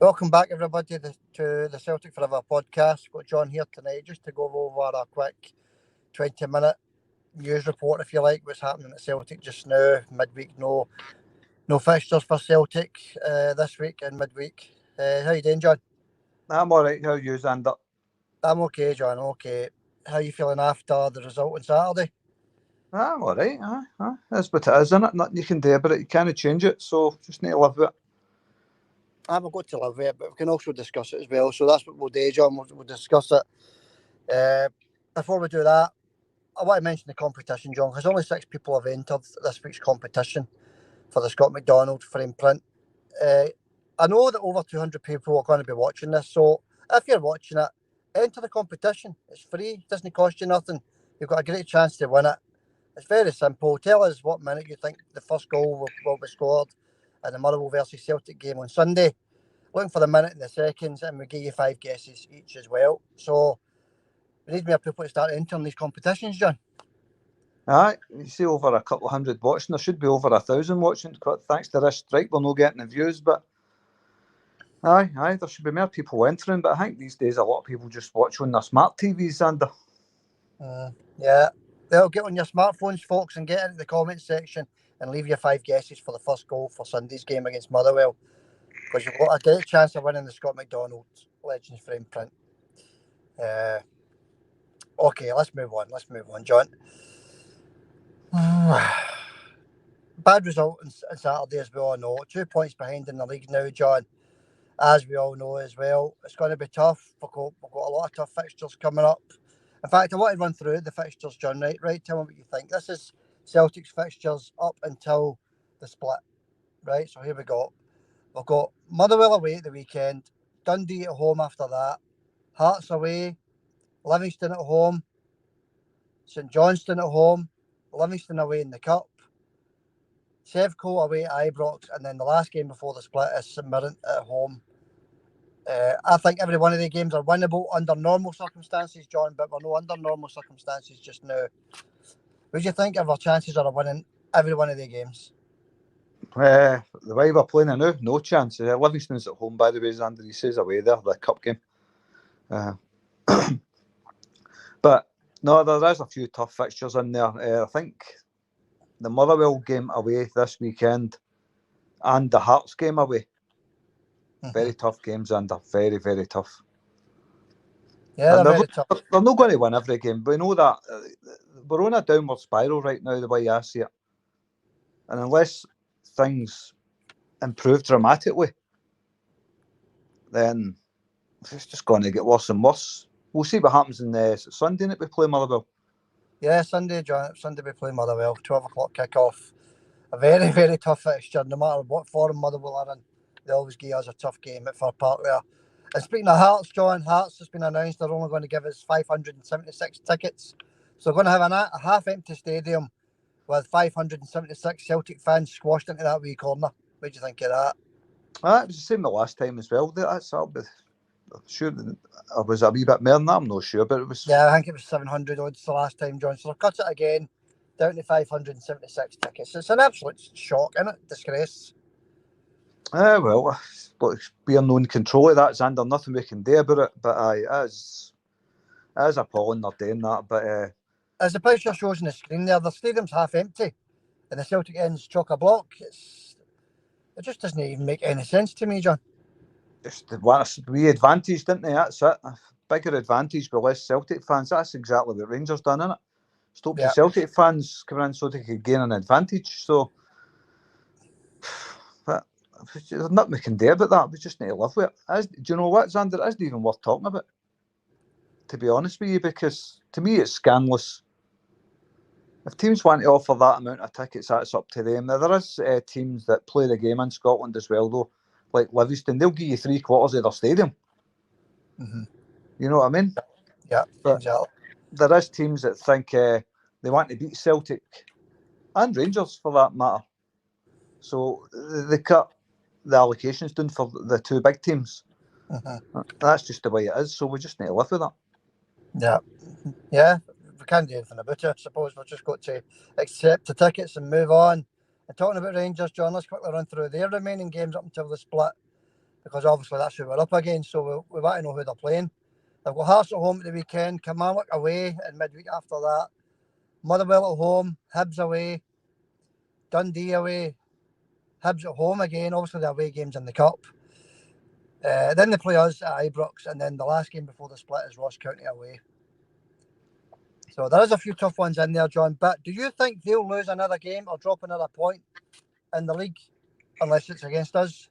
Welcome back, everybody, to the Celtic Forever podcast. Got John here tonight just to go over a quick 20-minute news report, if you like, what's happening at Celtic just now. Midweek, no fixtures for Celtic this week and midweek. How you doing, John? I'm all right. How are you, Xander? I'm okay, John. Okay. How you feeling after the result on Saturday? I'm all right. That's what it is, isn't it? Nothing you can do about it. You can't change it, so just need to live with it. I've got to live with it, but we can also discuss it as well. So that's what we'll do, John. We'll discuss it. Before we do that, I want to mention the competition, John, because only 6 people have entered this week's competition for the Scott McDonald frame print. I know that over 200 people are going to be watching this, so if you're watching it, enter the competition. It's free, it doesn't cost you nothing. You've got a great chance to win it. It's very simple. Tell us what minute you think the first goal will be scored in the Motherwell versus Celtic game on Sunday. Looking for the minute and the seconds, and we give you 5 guesses each as well. So we need more people to start entering these competitions, John. Aye, you see over a couple of hundred watching. There should be over 1,000 watching. Thanks to this strike, we're not getting the views, but aye, there should be more people entering. But I think these days a lot of people just watch on their smart TVs, Xander. Yeah, they'll get on your smartphones, folks, and get into the comments section and leave your 5 guesses for the first goal for Sunday's game against Motherwell, because you've got a great chance of winning the Scott McDonald Legends frame print. Okay, let's move on, John. Bad result on Saturday, as we all know. 2 points behind in the league now, John, as we all know as well. It's going to be tough. We've got a lot of tough fixtures coming up. In fact, I want to run through the fixtures, John, right? Tell me what you think. This is Celtic's fixtures up until the split, right? So here we go. We've got Motherwell away at the weekend, Dundee at home after that, Hearts away, Livingston at home, St Johnstone at home, Livingston away in the Cup, Sevco away at Ibrox, and then the last game before the split is St Mirren at home. I think every one of the games are winnable under normal circumstances, John, but we're not under normal circumstances just now. What do you think of our chances of winning every one of the games? The way we're playing now, no chance. Livingston's at home, by the way, Xander. He says away there, the cup game. But no, there is a few tough fixtures in there. I think the Motherwell game away this weekend and the Hearts game away. Very tough games, Xander. Very, very tough. Yeah, they're very tough. They're not going to win every game. We know that we're on a downward spiral right now, the way I see it. And unless things improve dramatically, then it's just going to get worse and worse. We'll see what happens on Sunday night we play Motherwell. Yeah, Sunday, John. Sunday we play Motherwell. 12 o'clock kick-off. A very, very tough fixture. No matter what form Motherwell are in, they always give us a tough game at Fir Park there. And speaking of Hearts, John, Hearts has been announced they're only going to give us 576 tickets. So we're going to have a half-empty stadium with 576 Celtic fans squashed into that wee corner. What do you think of that? It was the same the last time as well. I'm sure it was a wee bit more than that. I'm not sure, but it was... Yeah, I think it was 700 odds the last time, John. So they've cut it again, down to 576 tickets. It's an absolute shock, isn't it? Disgrace. Well, we're not in control of that, Xander. Nothing we can do about it. But it is appalling they're doing that. But as the picture shows on the screen there, the stadium's half empty, and the Celtic ends chock-a-block. It just doesn't even make any sense to me, John. Just we advantage, didn't they? That's it. A bigger advantage with less Celtic fans. That's exactly what Rangers done, isn't it? Stop the Celtic fans coming in so they could gain an advantage. So, but there's nothing we can do about that. We just need to live with it. Do you know what, Xander? It isn't even worth talking about, to be honest with you, because to me it's scandalous. If teams want to offer that amount of tickets, that's up to them. Now, there is teams that play the game in Scotland as well, though, like Livingston. They'll give you 3/4 of their stadium. Mm-hmm. You know what I mean? Yeah, but exactly. There is teams that think they want to beat Celtic and Rangers for that matter. So they cut the allocations down for the 2 big teams. Mm-hmm. That's just the way it is. So we just need to live with that. Yeah. We can't do anything about it. I suppose we've just got to accept the tickets and move on. And talking about Rangers, John, let's quickly run through their remaining games up until the split. because obviously that's who we're up against. So we want to know who they're playing. They've got Hearts at home at the weekend, Kilmarnock away in midweek after that, Motherwell at home, Hibs away, Dundee away, Hibs at home again, obviously the away games in the Cup. Then they play us at Ibrox, and then the last game before the split is Ross County away. So there is a few tough ones in there, John. But do you think they'll lose another game or drop another point in the league unless it's against us?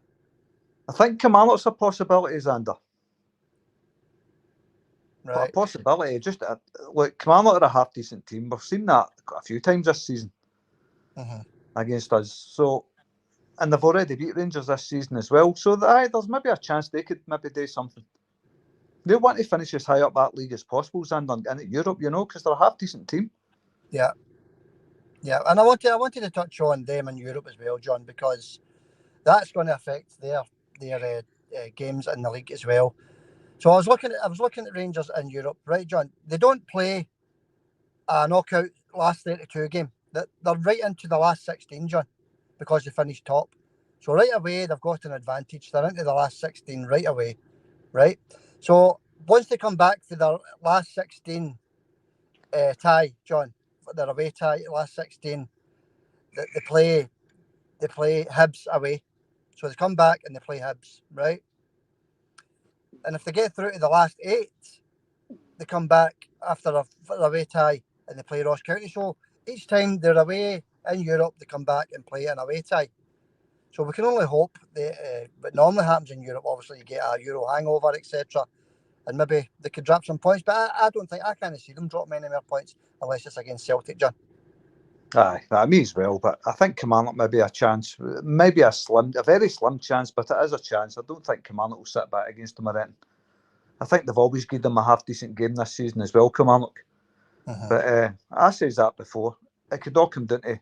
I think Kilmarnock's a possibility, Xander. Right. A possibility. Just look, Kilmarnock are a half decent team. We've seen that a few times this season against us. So, and they've already beat Rangers this season as well. So there's maybe a chance they could maybe do something. They want to finish as high up that league as possible, Xander, and at Europe, because they're a half decent team. Yeah. Yeah, and I wanted to touch on them in Europe as well, John, because that's going to affect their games in the league as well. So I was looking at Rangers in Europe, right, John? They don't play a knockout last 32 game. They're right into the last 16, John, because they finished top. So right away they've got an advantage. They're into the last 16 right away, right? So once they come back for their last 16 tie, John, their away tie, last 16, they play Hibs away. So they come back and they play Hibs, right? And if they get through to the last 8, they come back after a away tie and they play Ross County. So each time they're away in Europe, they come back and play an away tie. So we can only hope that what normally happens in Europe, obviously you get a Euro hangover, etc. And maybe they could drop some points, but I can't see them drop many more points unless it's against Celtic, John. Aye, me as well. But I think Kilmarnock may be a chance, maybe a very slim chance, but it is a chance. I don't think Kilmarnock will sit back against them or anything. I think they've always given them a half decent game this season as well, Kilmarnock. But I said that before. It could all come down to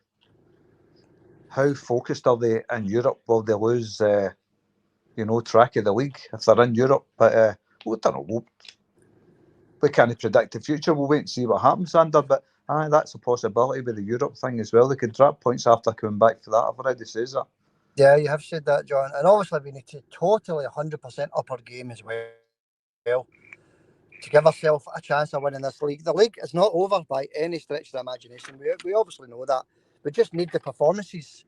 how focused are they in Europe? Will they lose, track of the league if they're in Europe? But we don't know. We can't predict the future. We'll wait and see what happens, Xander. But that's a possibility with the Europe thing as well. They could drop points after coming back for that. I've already said that. Yeah, you have said that, John. And obviously we need to totally 100% up our game as well to give ourselves a chance of winning this league. The league is not over by any stretch of the imagination. We obviously know that. We just need the performances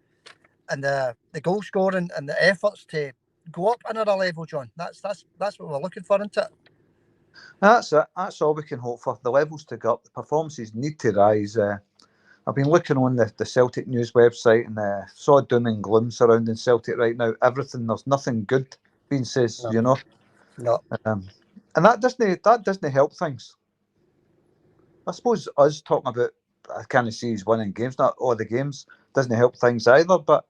and the goal scoring and the efforts to go up another level, John. That's what we're looking for, isn't it? That's it. That's all we can hope for. The levels to go up. The performances need to rise. I've been looking on the Celtic news website and saw doom and gloom surrounding Celtic right now. There's nothing good being said, No. And that doesn't help things. I suppose us talking about I can't see he's winning games, not all the games, doesn't help things either. But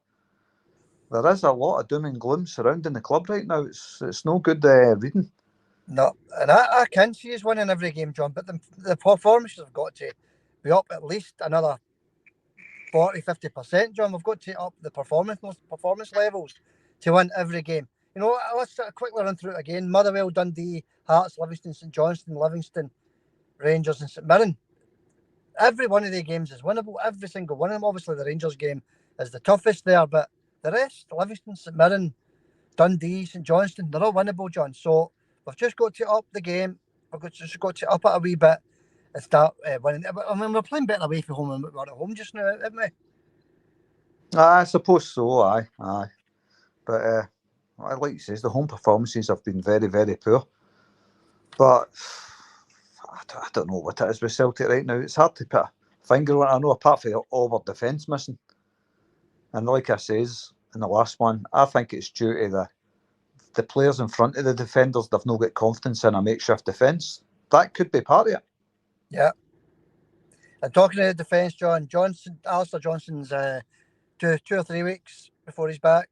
there is a lot of doom and gloom surrounding the club right now. It's no good reading. No, and I can see he's winning every game, John, but the performances have got to be up at least another 40-50%, John. We've got to up the performance levels to win every game. Let's quickly run through it again. Motherwell, Dundee, Hearts, Livingston, St Johnstone, Livingston, Rangers and St Mirren. Every one of the games is winnable. Every single one of them. Obviously, the Rangers game is the toughest there, but the rest, Livingston, St Mirren, Dundee, St Johnstone, they're all winnable, John. So we've just got to up the game. We've just got to up it a wee bit and start winning. I mean, we're playing better away from home than we're at home just now, aren't we? I suppose so, aye. But like you say, the home performances have been very, very poor. But I don't know what it is with Celtic right now. It's hard to put a finger on it. I know apart from all our defence missing. And like I says in the last one, I think it's due to the players in front of the defenders. They've not got confidence in a makeshift defence. That could be part of it. Yeah. And talking of the defence, Alistair Johnson's 2 or 3 weeks before he's back.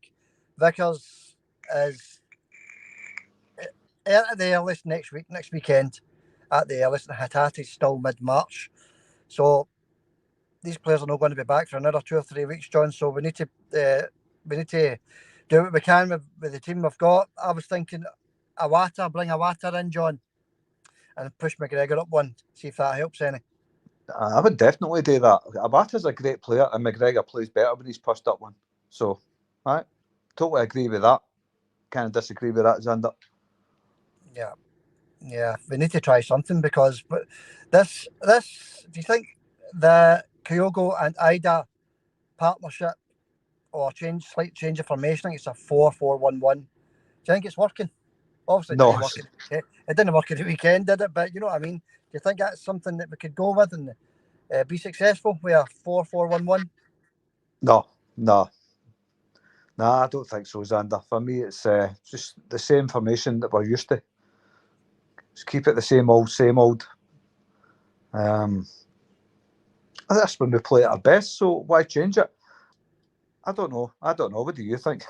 Vickers is at the earliest next weekend at the earliest, and Hatati's still mid-March. So these players are not going to be back for another 2 or 3 weeks, John. So we need to do what we can with the team we've got. I was thinking bring Awata in, John, and push McGregor up one, see if that helps any. I would definitely do that. Abata's a great player, and McGregor plays better when he's pushed up one. So, I totally agree with that. kind of disagree with that, Xander. Yeah, we need to try something because this. Do you think the Kyogo and Ida partnership or slight change of formation? I think it's a 4-4-1-1. Do you think it's working? Obviously, it No, didn't work. It didn't work at the weekend, did it? But you know what I mean. Do you think that's something that we could go with and be successful with a 4-4-1-1? no. I don't think so, Xander. For me, it's just the same formation that we're used to. Just keep it the same old. That's when we play at our best, so why change it? I don't know. What do you think?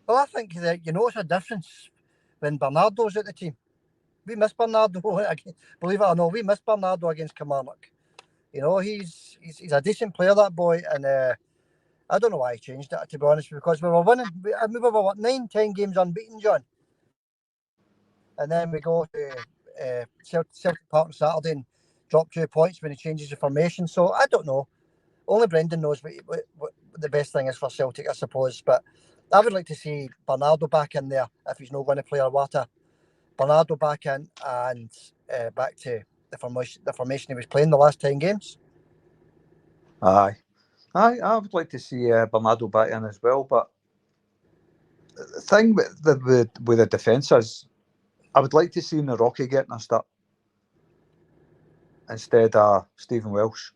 Well, I think that it's a difference when Bernardo's at the team. We miss Bernardo. Believe it or not, we miss Bernardo against Kilmarnock. He's a decent player, that boy, and I don't know why he changed it, to be honest, because we were winning. We were 9-10 games unbeaten, John, and then we go to Celtic Park on Saturday and drop 2 points when he changes the formation. So I don't know. Only Brendan knows what the best thing is for Celtic, I suppose. But I would like to see Bernardo back in there if he's not going to play Arwata. Bernardo back in and back to the formation he was playing the last 10 games. Aye, I would like to see Bernardo back in as well. But the thing with the defence is, I would like to see Naroki getting a start instead of Stephen Welsh.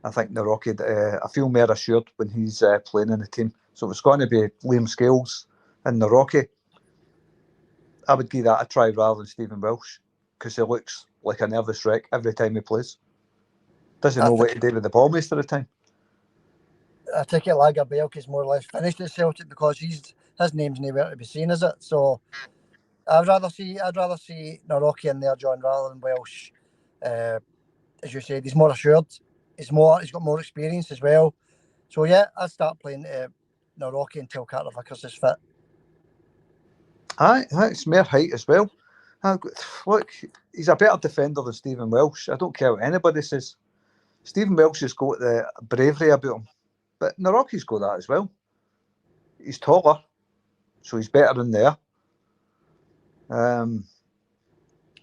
I think Naroki, I feel more assured when he's playing in the team. So if it's going to be Liam Scales and Naroki, I would give that a try rather than Stephen Welsh, because he looks like a nervous wreck every time he plays. Doesn't know what to do with the ball most of the time. I take it Lagerbielke's more or less finished at Celtic because his name's nowhere to be seen, is it? So I'd rather see Naroki in there, John, rather than Welsh. As you said, he's more assured. He's got more experience as well. So yeah, I'd start playing Naroki until Carter Vickers is fit. Aye, it's more height as well. Look, he's a better defender than Stephen Welsh. I don't care what anybody says. Stephen Welsh has got the bravery about him, but Naroki's got that as well. He's taller, so he's better in there. I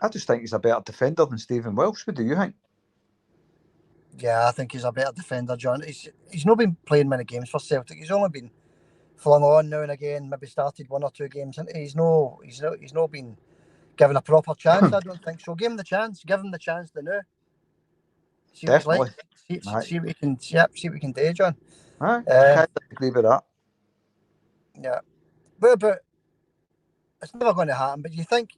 just think he's a better defender than Stephen Welsh. What do you think? Yeah, I think he's a better defender, John. He's not been playing many games for Celtic. He's only been flung on now and again. Maybe started 1 or 2 games, and he's not been given a proper chance. I don't think so. Give him the chance. Give him the chance to know. See what he's like. See what he can. Yep, see what he can do, John. I can't agree with that. Yeah, but it's never going to happen. But you think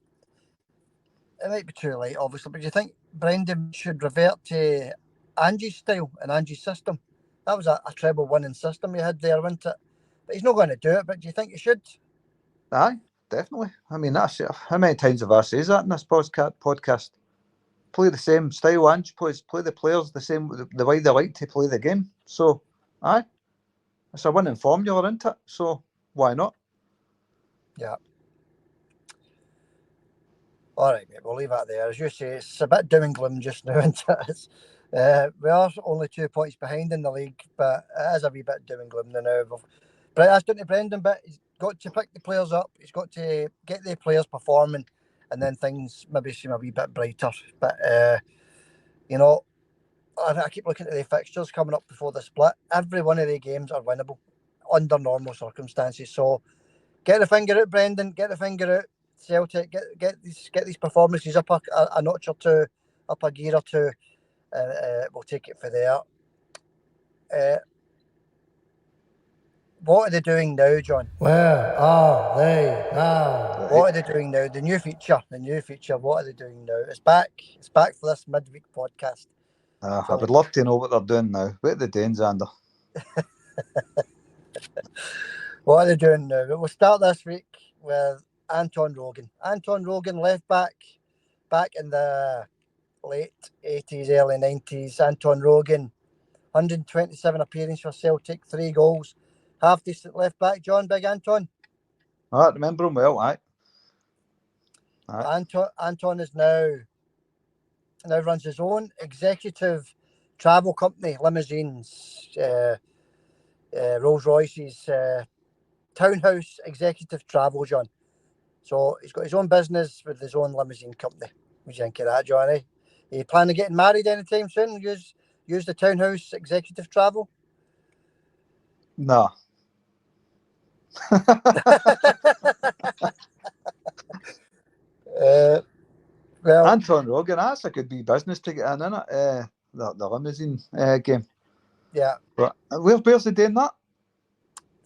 it might be too late, obviously. But you think Brendan should revert to Angie's style and Angie's system? That was a treble winning system he had there, wasn't it? But he's not going to do it. But do you think he should? Aye, definitely. I mean, that's how many times have I said that in this podcast? Play the same style, Ange play the players the same, the way they like to play the game. So, aye, it's a winning formula, isn't it? So, why not? Yeah. All right, mate, we'll leave that there. As you say, it's a bit doom and gloom just now, isn't it? We are only 2 points behind in the league, but it is a wee bit doom and gloom now. But that's down to Brendan, but he's got to pick the players up. He's got to get the players performing, and then things maybe seem a wee bit brighter. But, I keep looking at the fixtures coming up before the split. Every one of the games are winnable under normal circumstances. So get the finger out, Brendan. Get the finger out, Celtic. Get these performances up a notch or two, up a gear or two. We'll take it for there. What are they doing now, John? Where are they now? What are they doing now? The new feature. What are they doing now? It's back. It's back for this midweek podcast. I would love to know what they're doing now. What are they doing, Xander? What are they doing now? We'll start this week with Anton Rogan. Anton Rogan, left back in the late 80s, early 90s. Anton Rogan, 127 appearances for Celtic, 3 goals. Half decent left back, John, big Anton. I remember him well, aye. Anton is now runs his own executive travel company, limousines, Rolls Royces, townhouse executive travel, John. So he's got his own business with his own limousine company. What do you think of that, Johnny? Are you planning on getting married anytime soon? Use the townhouse executive travel? No. Well, Anton Rogan, that's a good wee business to get in, isn't it? The limousine game. yeah. But where's he doing that?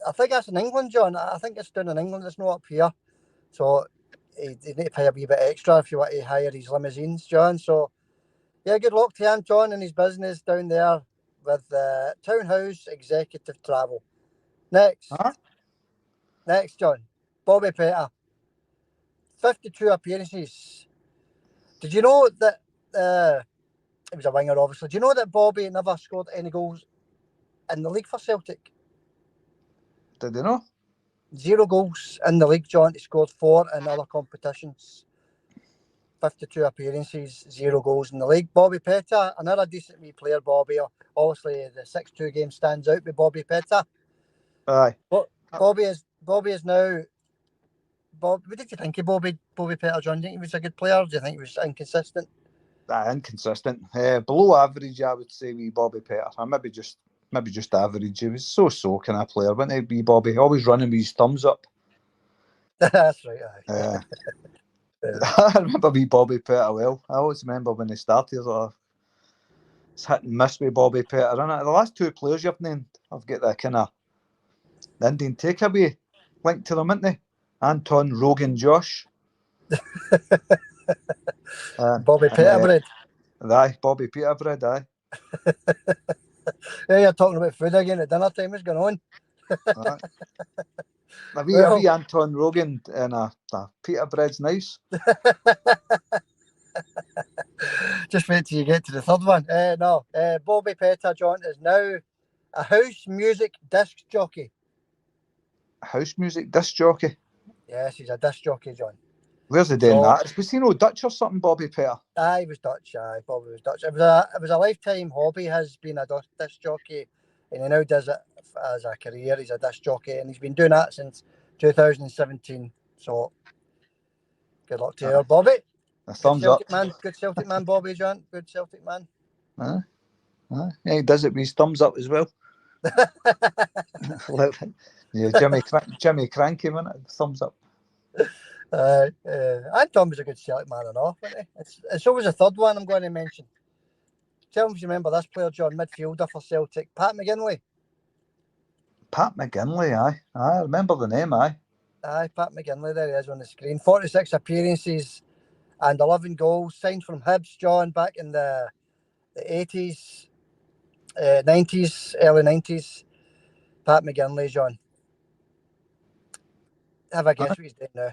I think that's in England, John. I think it's down in England. It's not up here. So you need to pay a wee bit extra if you want to hire his limousines, John. So, yeah, good luck to Anton and his business down there with Townhouse Executive Travel. Next, John. Bobby Petr. 52 appearances. Did you know that he was a winger, obviously? Do you know that Bobby never scored any goals in the league for Celtic? Did you know? 0 goals in the league, John. He scored 4 in other competitions. 52 appearances, 0 goals in the league. Bobby Petr, another decent wee player, Bobby. Obviously, the 6-2 game stands out with Bobby Petr. Aye. But Bobby is now. What did you think of Bobby Petr, John? Do you think he was a good player? Do you think he was inconsistent? Inconsistent. Below average, I would say, wee Bobby Petr. Maybe just average. He was so kind of player, wasn't he, wee Bobby? Always running with his thumbs up. That's right, aye. I remember wee Bobby Petr well. I always remember when he started, it's hit and miss with Bobby Petr. And the last 2 players you've named, I've got the kind of the Indian takeaway linked to them, isn't they? Anton, Rogan, Josh. Bobby Peterbread. Aye, Bobby Peterbread, aye. Yeah, you're talking about food again at dinner time. What's going on? A wee Anton Rogan and a Peterbread's nice. Just wait till you get to the third one. No, Bobby Petr, John, is now a house music disc jockey. House music disc jockey? Yes, he's a disc jockey, John. Where's he doing that? Was he no Dutch or something, Bobby Petr? Aye, he was Dutch. Aye, Bobby was Dutch. It was a lifetime hobby. Has been a disc jockey, and he now does it as a career. He's a disc jockey, and he's been doing that since 2017. So, good luck to you, Bobby. A thumbs up. Good Celtic man, Bobby, John. Good Celtic man. Yeah, he does it with his thumbs up as well. Jimmy Cranky, minute, thumbs up. Anton was a good Celtic man enough, wasn't he? It's always a third one I'm going to mention. Tell me if you remember this player, John, midfielder for Celtic, Pat McGinley. Pat McGinley, aye. I remember the name, aye. Aye, Pat McGinley, there he is on the screen. 46 appearances and 11 goals. Signed from Hibs, John, back in the 80s, 90s, early 90s. Pat McGinley, John. Have a guess what he's doing now.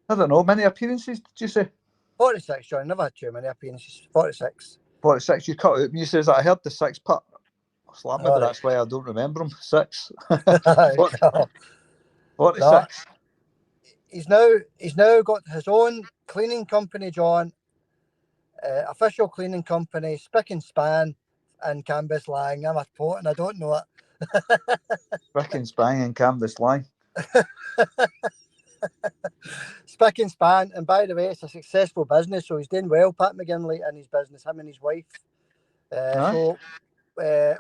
I don't know. Many appearances, did you say? 46, John. Never had too many appearances. 46. 46. You cut out. You says that I heard the 6 Pat. Maybe that's why I don't remember him. 6. 46. No. He's now got his own cleaning company, John. Official cleaning company, Spick and Span in Cambuslang. I'm a pot and I don't know it. Spick and Span in Cambuslang. Spick and Span, and by the way, it's a successful business, so he's doing well, Pat McGinley, in his business, him and his wife. So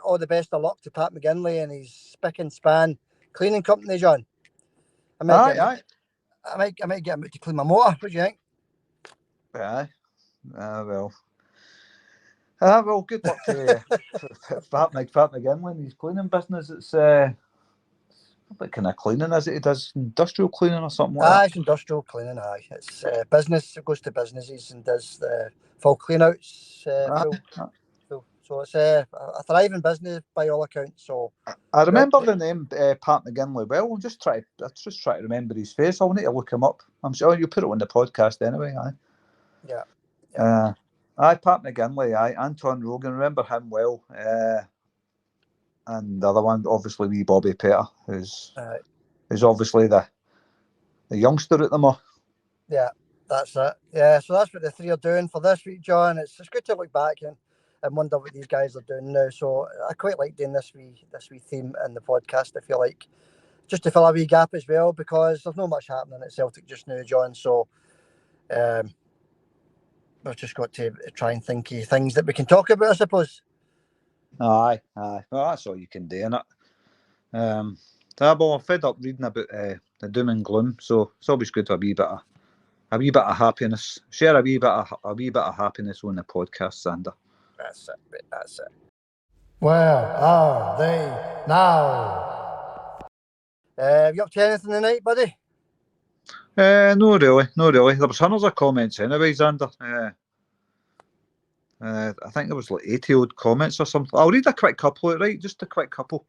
all the best of luck to Pat McGinley and his Spick and Span cleaning company, John. I might get him out to clean my motor. What do you think? Aye. Well, good luck to Pat McGinley and his cleaning business. It's what kind of cleaning is it? He does industrial cleaning or something like that? It's industrial cleaning, aye. It's business. It goes to businesses and does the full clean-outs. So it's a thriving business by all accounts. So I remember the name Pat McGinley well. I'll just try to remember his face. I'll need to look him up. I'm sure you'll put it on the podcast anyway, aye. Yeah. Aye, Pat McGinley, aye. Anton Rogan, remember him well. And the other one, obviously, wee Bobby Petr, who's obviously the youngster at the moment. Yeah, that's it. Yeah, so that's what the three are doing for this week, John. It's good to look back and wonder what these guys are doing now. So I quite like doing this wee theme in the podcast. I feel like just to fill a wee gap as well, because there's not much happening at Celtic just now, John. So we've just got to try and think of things that we can talk about, I suppose. Aye. Well, that's all you can do, innit? I'm fed up reading about the doom and gloom, so it's always good to have a wee bit of happiness. Share a wee bit of happiness on the podcast, Xander. That's it, mate, that's it. Where are they now? You up to anything tonight, buddy? No really. There was hundreds of comments anyway, Xander. I think there was like 80 odd comments or something. I'll read a quick couple, right? Just a quick couple.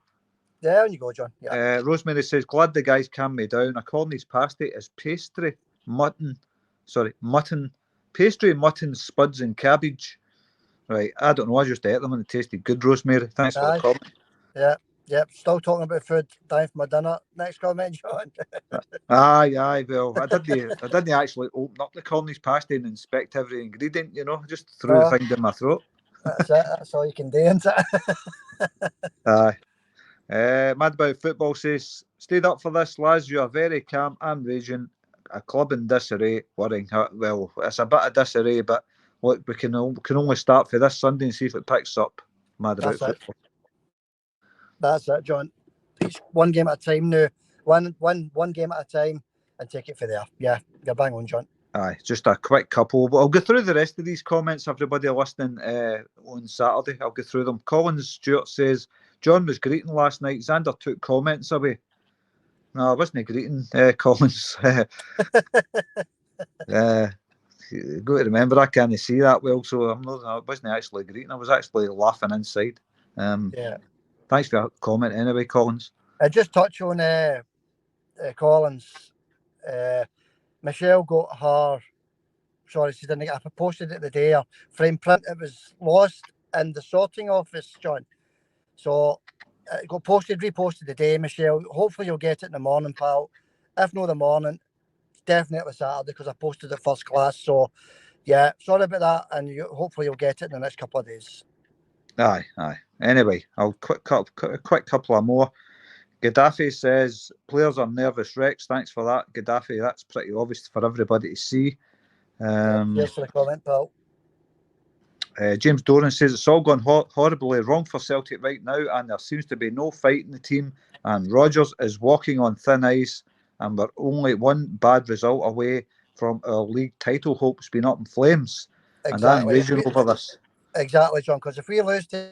Yeah, on you go, John. Yeah. Rosemary says, glad the guys calmed me down. A Cornish pasty is mutton, pastry, mutton, spuds and cabbage. Right, I don't know, I just ate them and it tasted good, Rosemary. Thanks for the comment. Yeah. Still talking about food, dying for my dinner. Next comment, John. Aye, well, I didn't actually open up the Cornish pasty and inspect every ingredient, just threw the thing down my throat. That's it, that's all you can do, isn't it? Aye. Mad About Football says, stayed up for this, lads. You are very calm. I'm raging. A club in disarray. Worrying. Well, it's a bit of disarray, but look, we can only start for this Sunday and see if it picks up. Mad About Football. That's it, John. Each one game at a time now. One game at a time and take it for there. Yeah, you're bang on, John. Aye, just a quick couple. But I'll go through the rest of these comments, everybody listening on Saturday. I'll go through them. Colin Stewart says, John was greeting last night. Xander took comments away. No, I wasn't greeting, Collins. Got to remember, I can't see that well, so I wasn't actually greeting. I was actually laughing inside. Yeah. Thanks for your comment anyway, Collins. I just touch on Collins. Michelle got her. Sorry, she didn't get. I posted it the day. Her frame print. It was lost in the sorting office, John. So it got reposted today, Michelle. Hopefully you'll get it in the morning, pal. If not the morning, definitely Saturday because I posted it first class. So yeah, sorry about that, and hopefully you'll get it in the next couple of days. Aye. Anyway, I'll quick couple of more. Gaddafi says players are nervous wrecks. Thanks for that, Gaddafi. That's pretty obvious for everybody to see. Yes, for the comment, pal. James Doran says it's all gone horribly wrong for Celtic right now, and there seems to be no fight in the team. And Rodgers is walking on thin ice, and we're only one bad result away from our league title hopes being up in flames. Exactly. And I'm raging over this. Exactly, John. Because if we lose to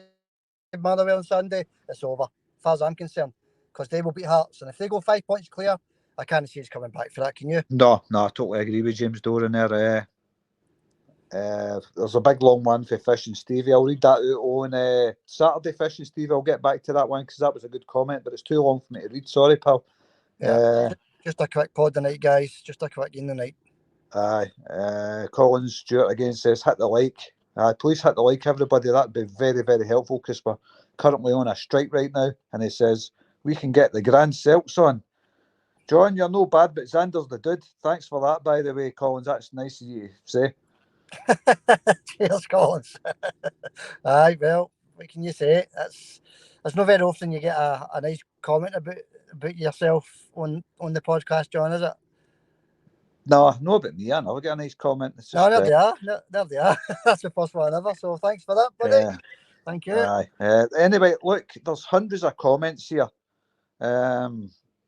Motherwell on Sunday, it's over, as far as I'm concerned. Because they will beat Hearts, and if they go 5 points clear, I can't see us coming back for that. Can you? No, I totally agree with James Doran there. There's a big long one for Fish and Stevie. I'll read that out on Saturday, Fish and Stevie. I'll get back to that one because that was a good comment, but it's too long for me to read. Sorry, pal. Yeah, just a quick pod tonight, guys. Just a quick in the night. Aye. Colin Stewart again says, hit the like. Please hit the like, everybody. That'd be very, very helpful because we're currently on a strike right now. And he says, we can get the Grand Celts on. John, you're no bad, but Xander's the dude. Thanks for that, by the way, Collins. That's nice of you to say. Cheers, Collins. Aye, well, what can you say? It's not very often you get a nice comment about yourself on the podcast, John, is it? No, not about me. I never get a nice comment. It's just, no, there they are. There they are. That's the first one ever. So thanks for that, buddy. Thank you. Aye. Anyway, look, there's hundreds of comments here.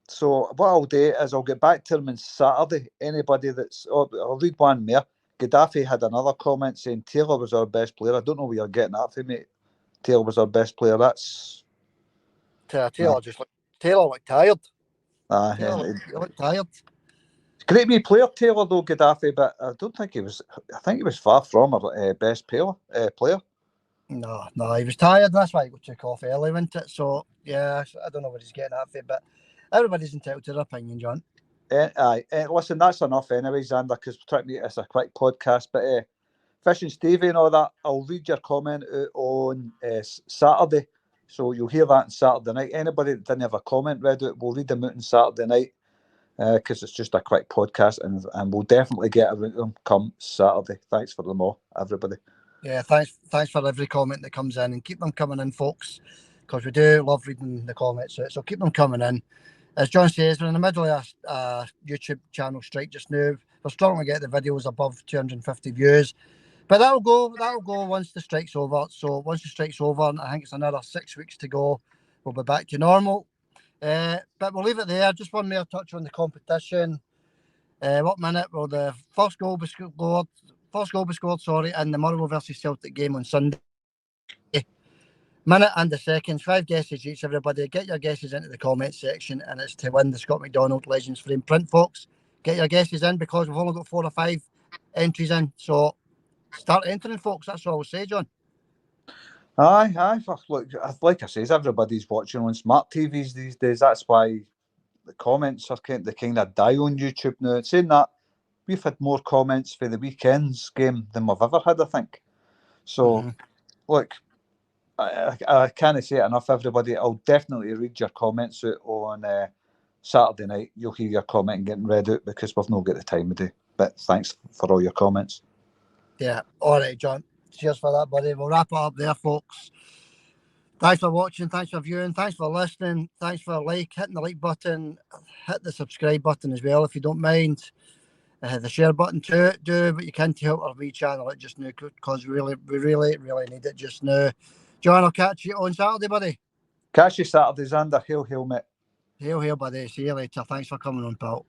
So what I'll do is I'll get back to them on Saturday. Anybody I'll read one more. Gaddafi had another comment saying Taylor was our best player. I don't know where you're getting that from, mate. Taylor was our best player. That's Taylor looked tired. Taylor looked tired. Great wee player, Taylor, though, Gaddafi, but I don't think he was. I think he was far from our best player. No, he was tired. And that's why he took off early, wasn't it? So yeah, I don't know what he's getting at, but everybody's entitled to their opinion, John. Listen, that's enough anyway, Xander, because we're trying to make this a quick podcast. But Fish and Stevie and all that, I'll read your comment out on Saturday. So you'll hear that on Saturday night. Anybody that didn't have a comment read out, we'll read them out on Saturday night because it's just a quick podcast and we'll definitely get around them come Saturday. Thanks for them all, everybody. Yeah, thanks for every comment that comes in and keep them coming in, folks, because we do love reading the comments out. So keep them coming in. As John says, we're in the middle of a YouTube channel strike just now. We're struggling to get the videos above 250 views. But that'll go once the strike's over. So once the strike's over, and I think it's another 6 weeks to go, we'll be back to normal. But we'll leave it there. Just one more touch on the competition. What minute will the first goal be scored? In the Motherwell versus Celtic game on Sunday. Minute and the seconds, 5 guesses each, everybody. Get your guesses into the comment section, and it's to win the Scott McDonald Legends Frame print, folks. Get your guesses in because we've only got 4 or 5 entries in. So start entering, folks. That's all I'll say, John. Aye. Look, like I says, everybody's watching on smart TVs these days. That's why the comments are they kind of die on YouTube now. Saying that, we've had more comments for the weekend's game than we've ever had, I think. So, look, I can't say it enough, everybody. I'll definitely read your comments out on Saturday night. You'll hear your comment and getting read out because we've not got the time of day. But thanks for all your comments. Yeah, all right, John. Cheers for that, buddy. We'll wrap it up there, folks. Thanks for watching. Thanks for viewing. Thanks for listening. Thanks for hitting the like button. Hit the subscribe button as well if you don't mind. The share button too. Do what you can to help our wee channel out just now because we really need it just now. John, I'll catch you on Saturday, buddy. Catch you Saturday, Xander. Hail, mate. Hail, buddy. See you later. Thanks for coming on, pal.